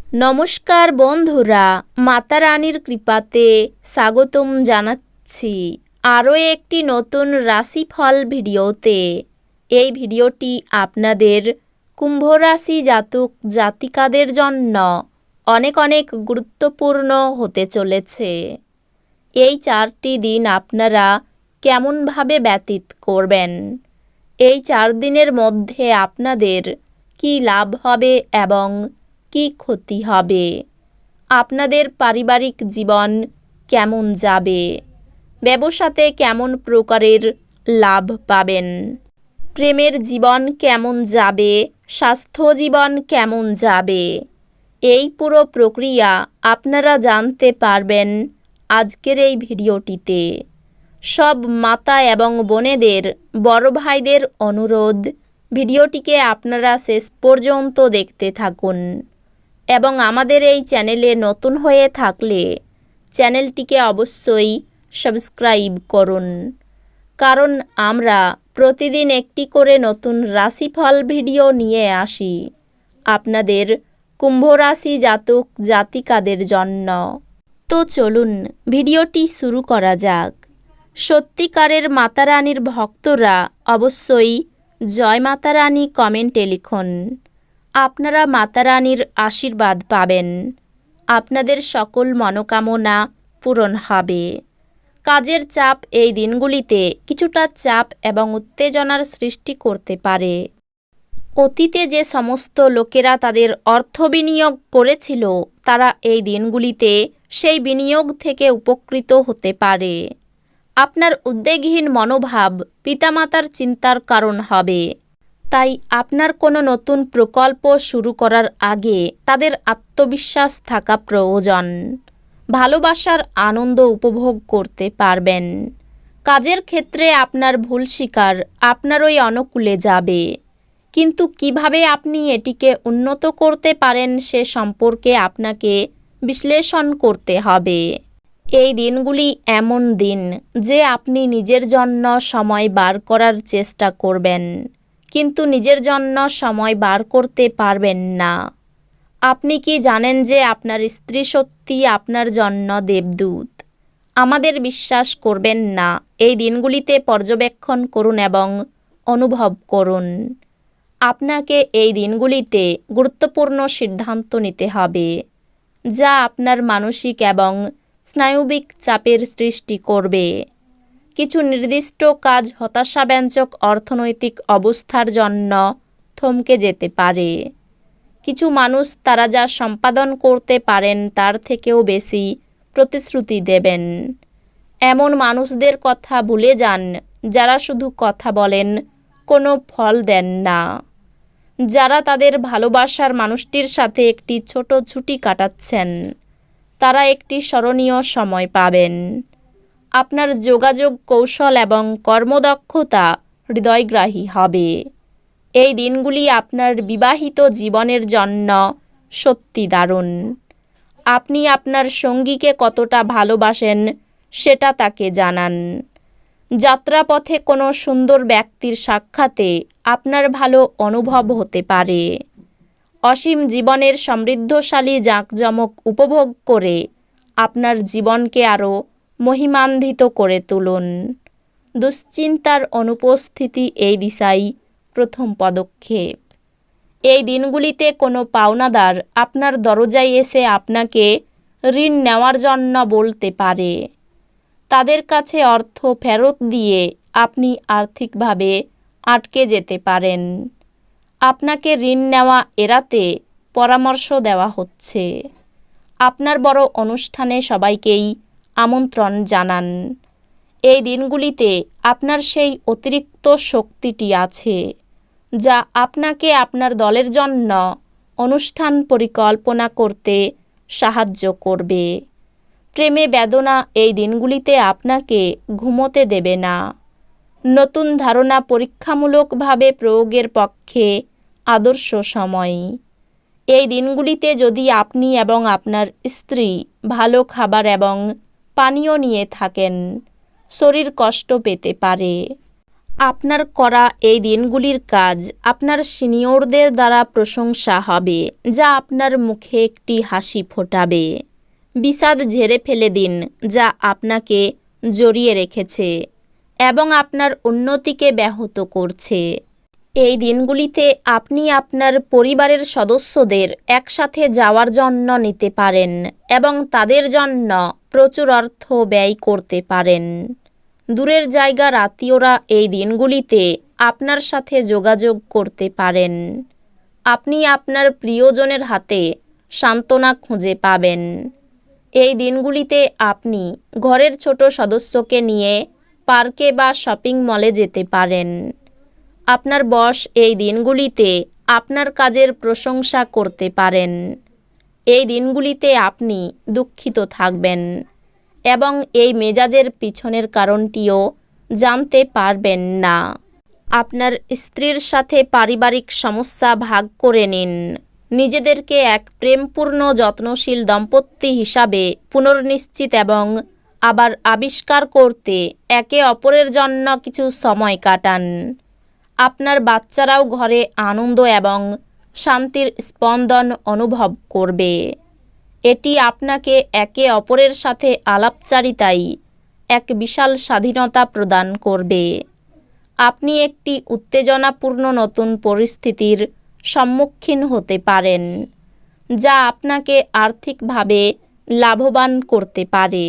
নমস্কার বন্ধুরা, মাতা রানীর কৃপাতে স্বাগতম জানাচ্ছি আরও একটি নতুন রাশিফল ভিডিওতে। এই ভিডিওটি আপনাদের কুম্ভ রাশি জাতক জাতিকাদের জন্য অনেক অনেক গুরুত্বপূর্ণ হতে চলেছে। এই 4টি দিন আপনারা কেমনভাবে ব্যতীত করবেন, এই 4 দিনের মধ্যে আপনাদের কি লাভ হবে এবং কি ক্ষতি হবে, আপনাদের পারিবারিক জীবন কেমন যাবে, ব্যবসাতে কেমন প্রকারের লাভ পাবেন, প্রেমের জীবন কেমন যাবে, স্বাস্থ্য জীবন কেমন যাবে, এই পুরো প্রক্রিয়া আপনারা জানতে পারবেন আজকের এই ভিডিওটিতে। সব মাতা এবং বোনেদের, বড় ভাইদের অনুরোধ, ভিডিওটিকে আপনারা শেষ পর্যন্ত দেখতে থাকুন এবং আমাদের এই চ্যানেলে নতুন হয়ে থাকলে চ্যানেলটিকে অবশ্যই সাবস্ক্রাইব করুন, কারণ আমরা প্রতিদিন একটি করে নতুন রাশিফল ভিডিও নিয়ে আসি আপনাদের কুম্ভ রাশি জাতক জাতিকাদের জন্য। তো চলুন ভিডিওটি শুরু করা যাক। সত্যিকারের মাতা রানীর ভক্তরা অবশ্যই জয় মাতা রানী কমেন্টে লিখুন। আপনারা মাতা রানীর আশীর্বাদ পাবেন, আপনাদের সকল মনোকামনা পূরণ হবে। কাজের চাপ এই দিনগুলিতে কিছুটা চাপ এবং উত্তেজনার সৃষ্টি করতে পারে। অতীতে যে সমস্ত লোকেরা তাদের অর্থ বিনিয়োগ করেছিল, তারা এই দিনগুলিতে সেই বিনিয়োগ থেকে উপকৃত হতে পারে। আপনার উদ্বেগহীন মনোভাব পিতামাতার চিন্তার কারণ হবে, তাই আপনার কোনো নতুন প্রকল্প শুরু করার আগে তাদের আত্মবিশ্বাস থাকা প্রয়োজন। ভালোবাসার আনন্দ উপভোগ করতে পারবেন। কাজের ক্ষেত্রে আপনার ভুল স্বীকার আপনারই অনুকূলে যাবে, কিন্তু কিভাবে আপনি এটিকে উন্নত করতে পারেন সে সম্পর্কে আপনাকে বিশ্লেষণ করতে হবে। এই দিনগুলি এমন দিন যে আপনি নিজের জন্য সময় বার করার চেষ্টা করবেন, কিন্তু নিজের জন্য সময় বার করতে পারবেন না। আপনি কি জানেন যে আপনার স্ত্রী সত্যি আপনার জন্য দেবদূত? আমাদের বিশ্বাস করবেন না, এই দিনগুলিতে পর্যবেক্ষণ করুন এবং অনুভব করুন। আপনাকে এই দিনগুলিতে গুরুত্বপূর্ণ সিদ্ধান্ত নিতে হবে, যা আপনার মানসিক এবং স্নায়ুবিক চাপের সৃষ্টি করবে। কিছু নির্দিষ্ট কাজ হতাশাব্যঞ্জক অর্থনৈতিক অবস্থার জন্য থমকে যেতে পারে। কিছু মানুষ তারা যা সম্পাদন করতে পারেন তার থেকেও বেশি প্রতিশ্রুতি দেবেন। এমন মানুষদের কথা ভুলে যান যারা শুধু কথা বলেন, কোনো ফল দেন না। যারা তাদের ভালোবাসার মানুষটির সাথে একটি ছোট ছুটি কাটাচ্ছেন, তারা একটি স্মরণীয় সময় পাবেন। আপনার যোগাযোগ কৌশল এবং কর্মদক্ষতা হৃদয়গ্রাহী হবে। এই দিনগুলি আপনার বিবাহিত জীবনের জন্য সত্যি দারুণ। আপনি আপনার সঙ্গীকে কতটা ভালোবাসেন সেটা তাকে জানান। যাত্রাপথে কোনো সুন্দর ব্যক্তির সাক্ষাতে আপনার ভালো অনুভব হতে পারে। অসীম জীবনের সমৃদ্ধশালী জাঁকজমক উপভোগ করে আপনার জীবনকে আরও মহিমান্বিত করে তুলুন। দুশ্চিন্তার অনুপস্থিতি এই দিশায় প্রথম পদক্ষেপ। এই দিনগুলিতে কোনো পাওনাদার আপনার দরজায় এসে আপনাকে ঋণ নেওয়ার জন্য বলতে পারে। তাদের কাছে অর্থ ফেরত দিয়ে আপনি আর্থিকভাবে আটকে যেতে পারেন। আপনাকে ঋণ নেওয়া এড়াতে পরামর্শ দেওয়া হচ্ছে। আপনার বড় অনুষ্ঠানে সবাইকেই আমন্ত্রণ জানান। এই দিনগুলিতে আপনার সেই অতিরিক্ত শক্তিটি আছে যা আপনাকে আপনার দলের জন্য অনুষ্ঠান পরিকল্পনা করতে সাহায্য করবে। প্রেমে বেদনা এই দিনগুলিতে আপনাকে ঘুমোতে দেবে না। নতুন ধারণা পরীক্ষামূলকভাবে প্রয়োগের পক্ষে আদর্শ সময়। এই দিনগুলিতে যদি আপনি এবং আপনার স্ত্রী ভালো খাবার এবং পানীয় নিয়ে থাকেন, শরীর কষ্ট পেতে পারে। আপনার করা এই দিনগুলির কাজ আপনার সিনিয়রদের দ্বারা প্রশংসা হবে, যা আপনার মুখে একটি হাসি ফোটাবে। বিষাদ ঝেড়ে ফেলে দিন যা আপনাকে জড়িয়ে রেখেছে এবং আপনার উন্নতিকে ব্যাহত করছে। এই দিনগুলিতে আপনি আপনার পরিবারের সদস্যদের একসাথে যাওয়ার জন্য নিতে পারেন এবং তাদের জন্য প্রচুর অর্থ ব্যয় করতে পারেন। দূরের জায়গার আত্মীয়রা এই দিনগুলিতে আপনার সাথে যোগাযোগ করতে পারেন। আপনি আপনার প্রিয়জনের হাতে সান্ত্বনা খুঁজে পাবেন। এই দিনগুলিতে আপনি ঘরের ছোট সদস্যকে নিয়ে পার্কে বা শপিং মলে যেতে পারেন। আপনার বস এই দিনগুলিতে আপনার কাজের প্রশংসা করতে পারেন। এই দিনগুলিতে আপনি দুঃখিত থাকবেন এবং এই মেজাজের পিছনের কারণটিও জানতে পারবেন না। আপনার স্ত্রীর সাথে পারিবারিক সমস্যা ভাগ করে নিন। নিজেদেরকে এক প্রেমপূর্ণ যত্নশীল দম্পতি হিসাবে পুনর্নিশ্চিত এবং আবার আবিষ্কার করতে একে অপরের জন্য কিছু সময় কাটান। আপনার বাচ্চারাও ঘরে আনন্দ এবং শান্তির স্পন্দন অনুভব করবে। এটি আপনাকে একে অপরের সাথে আলাপচারিতায় এক বিশাল স্বাধীনতা প্রদান করবে। আপনি একটি উত্তেজনাপূর্ণ নতুন পরিস্থিতির সম্মুখীন হতে পারেন, যা আপনাকে আর্থিকভাবে লাভবান করতে পারে।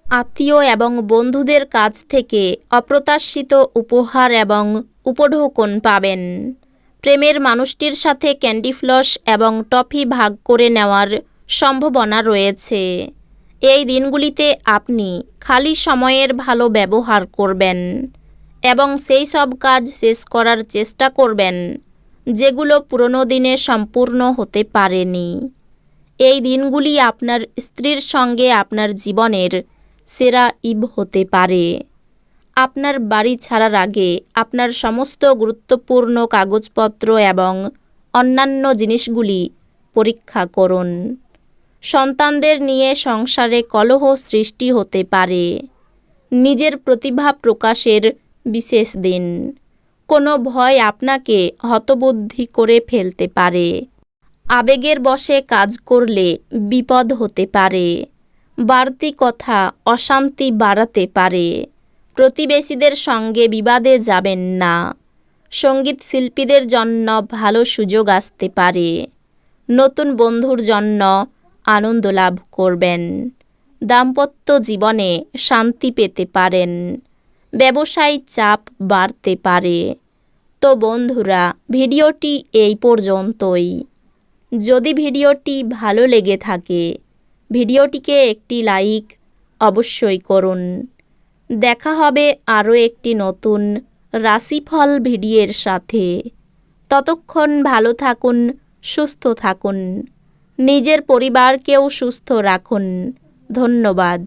আত্মীয় এবং বন্ধুদের কাছ থেকে অপ্রত্যাশিত উপহার এবং উপঢৌকন পাবেন। প্রেমের মানুষটির সাথে ক্যান্ডি ফ্লস এবং টফি ভাগ করে নেওয়ার সম্ভাবনা রয়েছে। এই দিনগুলিতে আপনি খালি সময়ের ভালো ব্যবহার করবেন এবং সেই সব কাজ শেষ করার চেষ্টা করবেন যেগুলো পুরনো দিনে সম্পূর্ণ হতে পারেনি। এই দিনগুলি আপনার স্ত্রীর সঙ্গে আপনার জীবনের সেরা ইভ হতে পারে। আপনার বাড়ি ছাড়ার আগে আপনার সমস্ত গুরুত্বপূর্ণ কাগজপত্র এবং অন্যান্য জিনিসগুলি পরীক্ষা করুন। সন্তানদের নিয়ে সংসারে কলহ সৃষ্টি হতে পারে। নিজের প্রতিভা প্রকাশের বিশেষ দিন। কোনো ভয় আপনাকে হতবুদ্ধি করে ফেলতে পারে। আবেগের বশে কাজ করলে বিপদ হতে পারে। বাড়তি কথা অশান্তি বাড়াতে পারে। প্রতিবেশীদের সঙ্গে বিবাদে যাবেন না। সঙ্গীত শিল্পীদের জন্য ভালো সুযোগ আসতে পারে। নতুন বন্ধুর জন্য আনন্দ লাভ করবেন। দাম্পত্য জীবনে শান্তি পেতে পারেন। ব্যবসায়িক চাপ বাড়তে পারে। তো বন্ধুরা, ভিডিওটি এই পর্যন্তই। যদি ভিডিওটি ভালো লেগে থাকে ভিডিওটিকে একটি লাইক অবশ্যই করুন। দেখা হবে আরও একটি নতুন রাশিফল ভিডিওর সাথে। ততক্ষণ ভালো থাকুন, সুস্থ থাকুন, নিজের পরিবারকেও সুস্থ রাখুন। ধন্যবাদ।